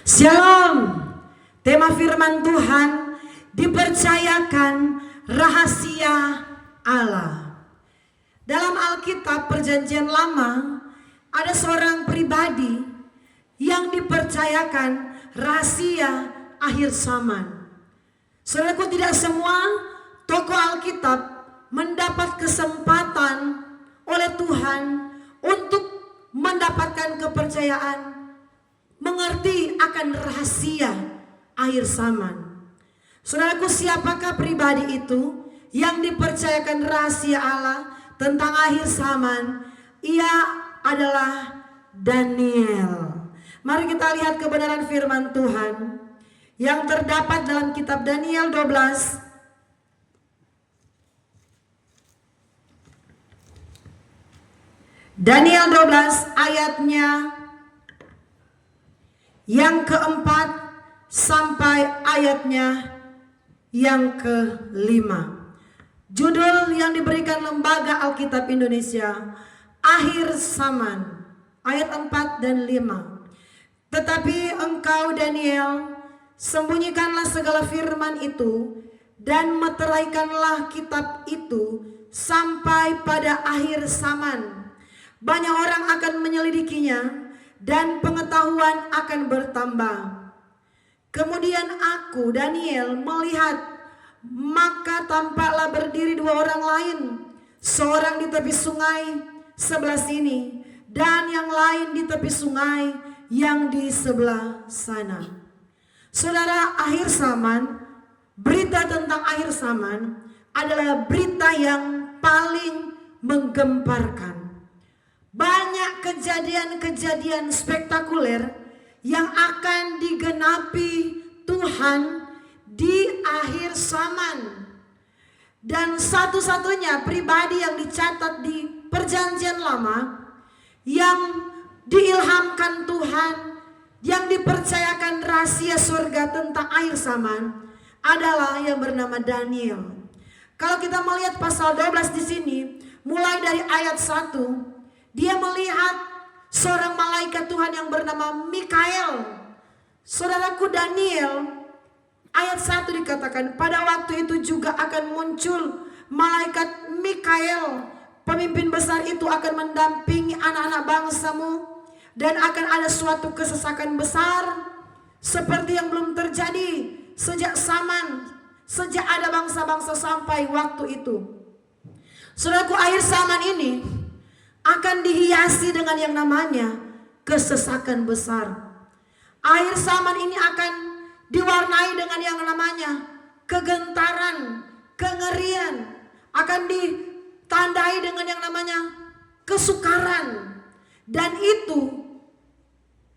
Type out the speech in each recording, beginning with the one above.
Shalom. Tema firman Tuhan, dipercayakan rahasia Allah. Dalam Alkitab Perjanjian Lama ada seorang pribadi yang dipercayakan rahasia akhir zaman. Saudaraku, tidak semua tokoh Alkitab mendapat kesempatan oleh Tuhan untuk mendapatkan kepercayaan mengerti akan rahasia akhir zaman. Saudaraku, siapakah pribadi itu yang dipercayakan rahasia Allah tentang akhir zaman? Ia adalah Daniel. Mari kita lihat kebenaran firman Tuhan yang terdapat dalam kitab Daniel 12 ayatnya yang keempat sampai ayatnya yang kelima. Judul yang diberikan Lembaga Alkitab Indonesia, Akhir Zaman, ayat 4 dan 5. Tetapi engkau Daniel, sembunyikanlah segala firman itu dan meteraikanlah kitab itu sampai pada akhir zaman. Banyak orang akan menyelidikinya dan pengetahuan akan bertambah. Kemudian aku Daniel melihat, maka tampaklah berdiri dua orang lain, seorang di tepi sungai sebelah sini dan yang lain di tepi sungai yang di sebelah sana. Saudara, akhir zaman, berita tentang akhir zaman adalah berita yang paling menggemparkan. Banyak kejadian-kejadian spektakuler yang akan digenapi Tuhan di akhir zaman. Dan satu-satunya pribadi yang dicatat di Perjanjian Lama yang diilhamkan Tuhan, yang dipercayakan rahasia surga tentang akhir zaman adalah yang bernama Daniel. Kalau kita melihat pasal 12 di sini, mulai dari ayat 1, dia melihat seorang malaikat Tuhan yang bernama Mikael. Saudaraku, Daniel, ayat 1 dikatakan, pada waktu itu juga akan muncul malaikat Mikael. Pemimpin besar itu akan mendampingi anak-anak bangsamu. Dan akan ada suatu kesesakan besar seperti yang belum terjadi sejak ada bangsa-bangsa sampai waktu itu. Saudaraku, akhir zaman ini akan dihiasi dengan yang namanya kesesakan besar. Akhir zaman ini akan diwarnai dengan yang namanya kegentaran, kengerian, akan ditandai dengan yang namanya kesukaran. Dan itu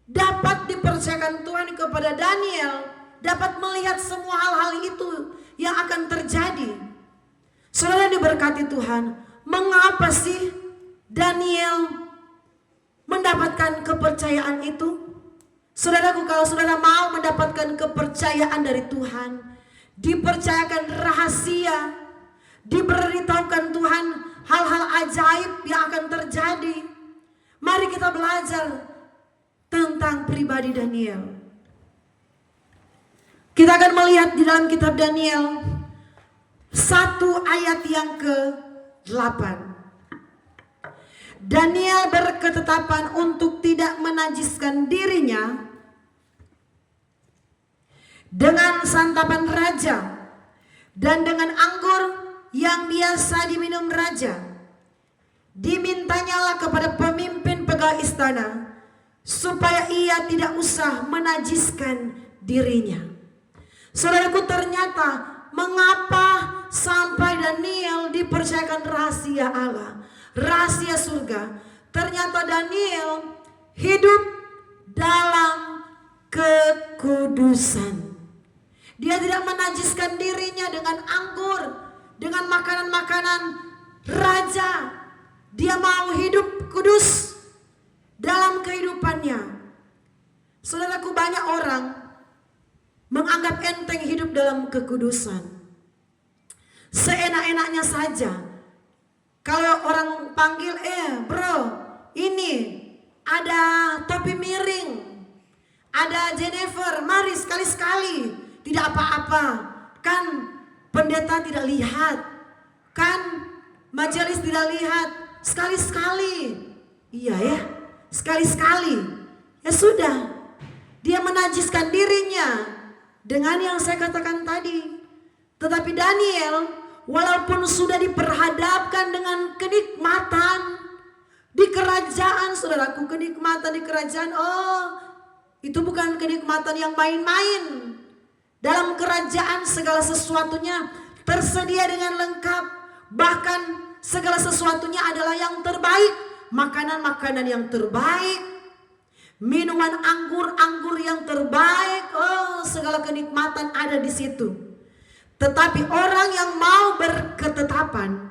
dapat dipercayakan Tuhan kepada Daniel, dapat melihat semua hal-hal itu yang akan terjadi. Saudara diberkati Tuhan, mengapa sih Daniel mendapatkan kepercayaan itu? Saudaraku, kalau saudara mau mendapatkan kepercayaan dari Tuhan, dipercayakan rahasia, diberitahukan Tuhan hal-hal ajaib yang akan terjadi, mari kita belajar tentang pribadi Daniel. Kita akan melihat di dalam kitab Daniel 1 ayat yang ke-8. Daniel berketetapan untuk tidak menajiskan dirinya dengan santapan raja dan dengan anggur yang biasa diminum raja. Dimintanyalah kepada pemimpin pegawai istana supaya ia tidak usah menajiskan dirinya. Saudaraku, ternyata mengapa sampai Daniel dipercayakan rahasia Allah, rahasia surga? Ternyata Daniel hidup dalam kekudusan. Dia tidak menajiskan dirinya dengan anggur, dengan makanan-makanan raja. Dia mau hidup kudus dalam kehidupannya. Saudaraku, banyak orang menganggap enteng hidup dalam kekudusan. Seenak-enaknya saja. Kalau orang panggil, bro, ini ada topi miring, Ada Jennifer, mari sekali-sekali. Tidak apa-apa. Kan pendeta tidak lihat. Kan majelis tidak lihat. Sekali-sekali. Iya ya, sekali-sekali. Ya sudah. Dia menajiskan dirinya dengan yang saya katakan tadi. Tetapi Daniel, walaupun sudah diperhadapkan dengan kenikmatan di kerajaan, saudaraku, kenikmatan di kerajaan, itu bukan kenikmatan yang main-main. Dalam kerajaan segala sesuatunya tersedia dengan lengkap. Bahkan segala sesuatunya adalah yang terbaik. Makanan-makanan yang terbaik, minuman anggur-anggur yang terbaik. Segala kenikmatan ada di situ. Tetapi orang yang mau berketetapan,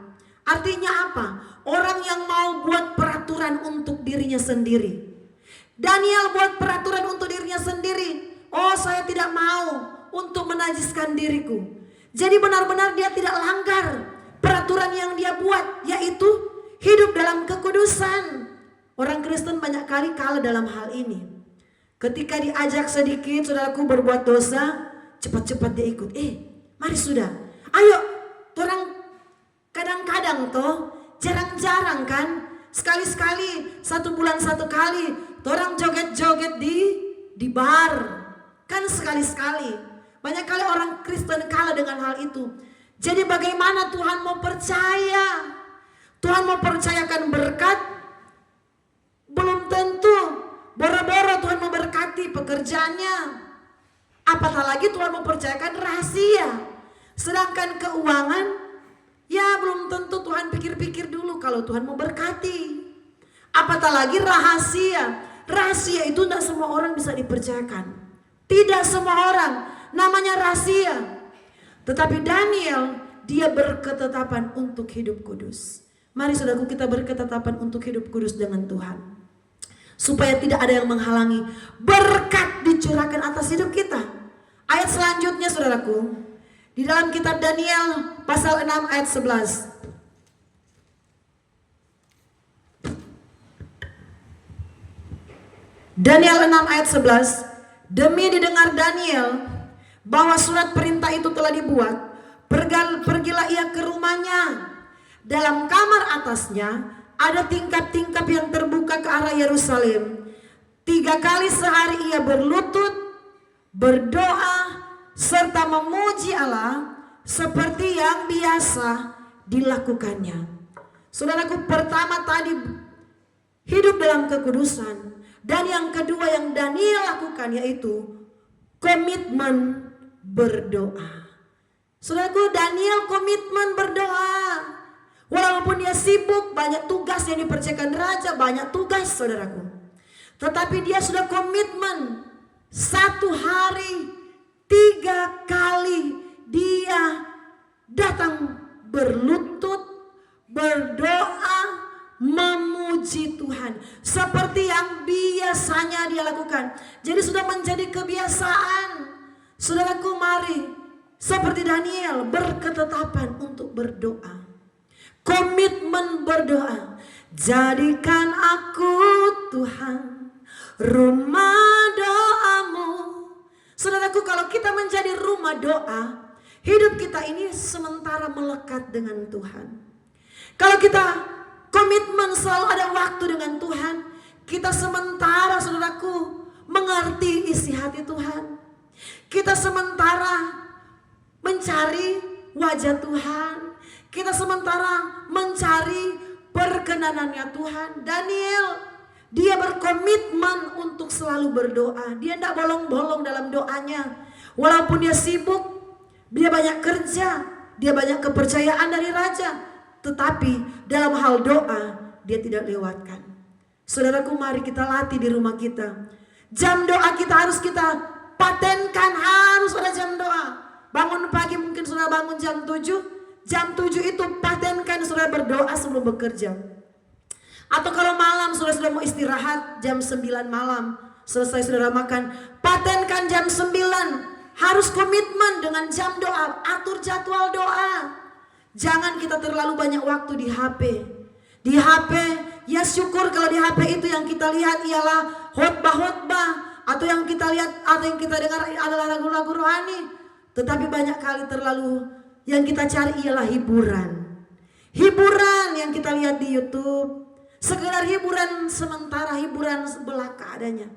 artinya apa? Orang yang mau buat peraturan untuk dirinya sendiri. Daniel buat peraturan untuk dirinya sendiri. Saya tidak mau untuk menajiskan diriku. Jadi benar-benar dia tidak langgar peraturan yang dia buat, yaitu hidup dalam kekudusan. Orang Kristen banyak kali kalah dalam hal ini. Ketika diajak sedikit, saudaraku, berbuat dosa, cepat-cepat dia ikut. Mari sudah, ayo. Orang kadang-kadang jarang-jarang kan, sekali-sekali, 1 bulan 1 kali, orang joget-joget di bar, kan sekali-sekali. Banyak kali orang Kristen kalah dengan hal itu. Jadi bagaimana Tuhan mau percaya? Tuhan mau percayakan berkat? Belum tentu. Boro-boro Tuhan memberkati pekerjaannya. Apatah lagi Tuhan mau percayakan rahasia. Sedangkan keuangan, ya belum tentu Tuhan pikir-pikir dulu kalau Tuhan mau berkati. Apatah lagi rahasia. Rahasia itu tidak semua orang bisa dipercayakan. Tidak semua orang, namanya rahasia. Tetapi Daniel, dia berketetapan untuk hidup kudus. Mari saudaraku, kita berketetapan untuk hidup kudus dengan Tuhan. Supaya tidak ada yang menghalangi berkat dicurahkan atas hidup kita. Ayat selanjutnya saudaraku, di dalam kitab Daniel pasal 6 ayat 11. Daniel 6 ayat 11. Demi didengar Daniel bahwa surat perintah itu telah dibuat, pergilah ia ke rumahnya. Dalam kamar atasnya ada tingkap-tingkap yang terbuka ke arah Yerusalem. 3 kali sehari ia berlutut, berdoa, serta memuji Allah seperti yang biasa dilakukannya. Saudaraku, pertama tadi hidup dalam kekudusan. Dan yang kedua yang Daniel lakukan yaitu komitmen berdoa. Saudaraku, Daniel komitmen berdoa. Walaupun dia sibuk, banyak tugas yang dipercayakan raja, banyak tugas saudaraku. Tetapi dia sudah komitmen 1 hari 3 kali dia datang berlutut, berdoa, memuji Tuhan. Seperti yang biasanya dia lakukan. Jadi sudah menjadi kebiasaan. Saudaraku, mari seperti Daniel berketetapan untuk berdoa. Komitmen berdoa. Jadikan aku Tuhan rumah doamu. Saudaraku, kalau kita menjadi rumah doa, hidup kita ini sementara melekat dengan Tuhan. Kalau kita komitmen selalu ada waktu dengan Tuhan, kita sementara saudaraku mengerti isi hati Tuhan. Kita sementara mencari wajah Tuhan. Kita sementara mencari perkenanannya Tuhan. Daniel, dia berkomitmen untuk selalu berdoa. Dia tidak bolong-bolong dalam doanya. Walaupun dia sibuk, dia banyak kerja, dia banyak kepercayaan dari raja, tetapi dalam hal doa dia tidak lewatkan. Saudaraku, mari kita latih di rumah kita. Jam doa kita harus kita patenkan, harus ada jam doa. Bangun pagi mungkin sudah bangun jam 7. Jam 7 itu patenkan sudah berdoa sebelum bekerja. Atau kalau malam sudah mau istirahat, jam 9 malam selesai saudara makan, patenkan jam 9. Harus komitmen dengan jam doa, atur jadwal doa. Jangan kita terlalu banyak waktu di HP. Di HP, ya syukur kalau di HP itu yang kita lihat ialah khotbah-khotbah atau yang kita lihat atau yang kita dengar adalah lagu-lagu rohani, tetapi banyak kali terlalu yang kita cari ialah hiburan. Hiburan yang kita lihat di YouTube, sekedar hiburan sementara, hiburan belaka adanya.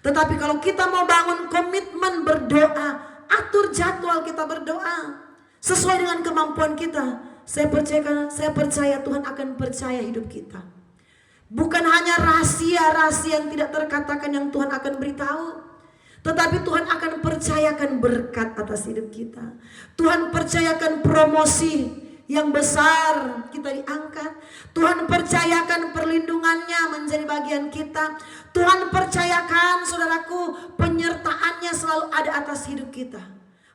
Tetapi kalau kita mau bangun komitmen berdoa, atur jadwal kita berdoa sesuai dengan kemampuan kita. Saya percaya Tuhan akan percaya hidup kita. Bukan hanya rahasia-rahasia yang tidak terkatakan yang Tuhan akan beritahu, tetapi Tuhan akan percayakan berkat atas hidup kita. Tuhan percayakan promosi yang besar kita diangkat. Tuhan percayakan perlindungannya menjadi bagian kita. Tuhan percayakan, saudaraku, penyertaannya selalu ada atas hidup kita.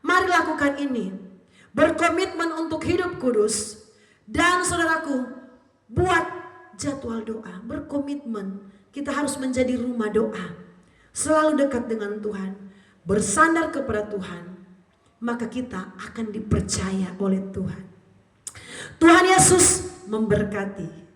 Mari lakukan ini. Berkomitmen untuk hidup kudus. Dan saudaraku, buat jadwal doa. Berkomitmen. Kita harus menjadi rumah doa. Selalu dekat dengan Tuhan. Bersandar kepada Tuhan. Maka kita akan dipercaya oleh Tuhan. Tuhan Yesus memberkati.